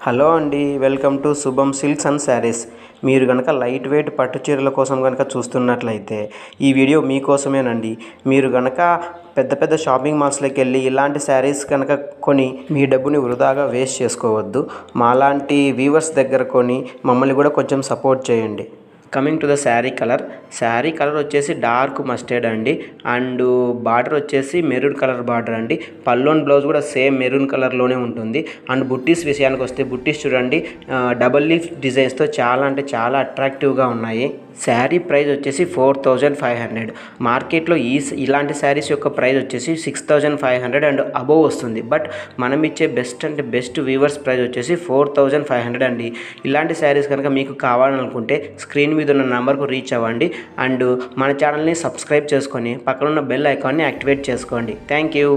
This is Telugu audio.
హలో అండి, వెల్కమ్ టు శుభం సిల్క్స్ అండ్ శారీస్. మీరు కనుక లైట్ వెయిట్ పట్టు చీరల కోసం కనుక చూస్తున్నట్లయితే ఈ వీడియో మీకోసమేనండి. మీరు కనుక పెద్ద పెద్ద షాపింగ్ మాల్స్లోకి వెళ్ళి ఇలాంటి శారీస్ కనుక కొని మీ డబ్బుని వృధాగా వేస్ట్ చేసుకోవద్దు. మాలాంటి వీవర్స్ దగ్గర కొని మమ్మల్ని కూడా కొంచెం సపోర్ట్ చేయండి. Coming to the sari colour వచ్చేసి డార్క్ మస్టర్డ్ అండి. అండ్ బార్డర్ వచ్చేసి మెరూన్ కలర్ బార్డర్ అండి. పల్లోన్ బ్లౌజ్ కూడా సేమ్ మెరూన్ కలర్లోనే ఉంటుంది. అండ్ బుట్టీస్ విషయానికి వస్తే బుట్టీస్ చూడండి, డబల్ లీఫ్ డిజైన్స్తో చాలా అంటే చాలా అట్రాక్టివ్గా ఉన్నాయి. శారీ ప్రైస్ వచ్చేసి 4500. మార్కెట్లో ఇలాంటి శారీస్ యొక్క ప్రైస్ వచ్చేసి 6500 అండ్ అబోవ్ వస్తుంది. బట్ మనం ఇచ్చే బెస్ట్ వీవర్స్ ప్రైస్ వచ్చేసి 4500 అండి. ఇలాంటి శారీస్ కనుక మీకు కావాలనుకుంటే స్క్రీన్ మీద ఉన్న నెంబర్కు రీచ్ అవ్వండి. అండ్ మన ఛానల్ని సబ్స్క్రైబ్ చేసుకొని పక్కన ఉన్న బెల్ ఐకాన్ని యాక్టివేట్ చేసుకోండి. Thank you.